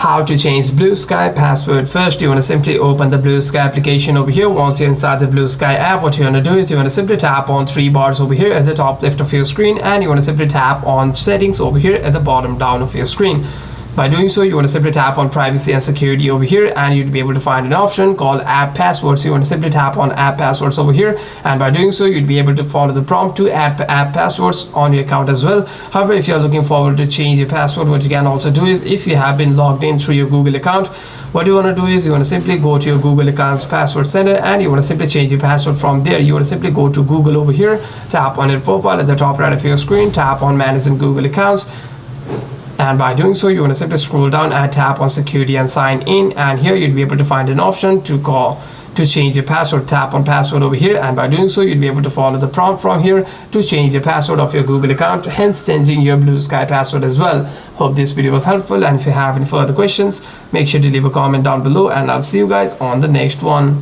How to change Bluesky password. First, you want to simply open the Bluesky application over here. Once you're inside the Bluesky app, what you want to do is you want to simply tap on three bars over here at the top left of your screen, and you want to simply tap on settings over here at the bottom down of your screen. By doing so, you want to simply tap on privacy and security over here, and you'd be able to find an option called app passwords. You want to simply tap on app passwords over here, and by doing so, you'd be able to follow the prompt to add app passwords on your account as well. However, if you're looking forward to change your password, what you can also do is, if you have been logged in through your Google account, what you want to do is you want to simply go to your Google account's password center, and you want to simply change your password from there. You want to simply go to Google over here, tap on your profile at the top right of your screen, tap on manage in Google accounts. And by doing so, you want to simply scroll down and tap on security and sign in, and here you'd be able to find an option to change your password. Tap on password over here, and by doing so, you'd be able to follow the prompt from here to change the password of your Google account, hence changing your Bluesky password as well. Hope this video was helpful, and if you have any further questions, make sure to leave a comment down below, and I'll see you guys on the next one.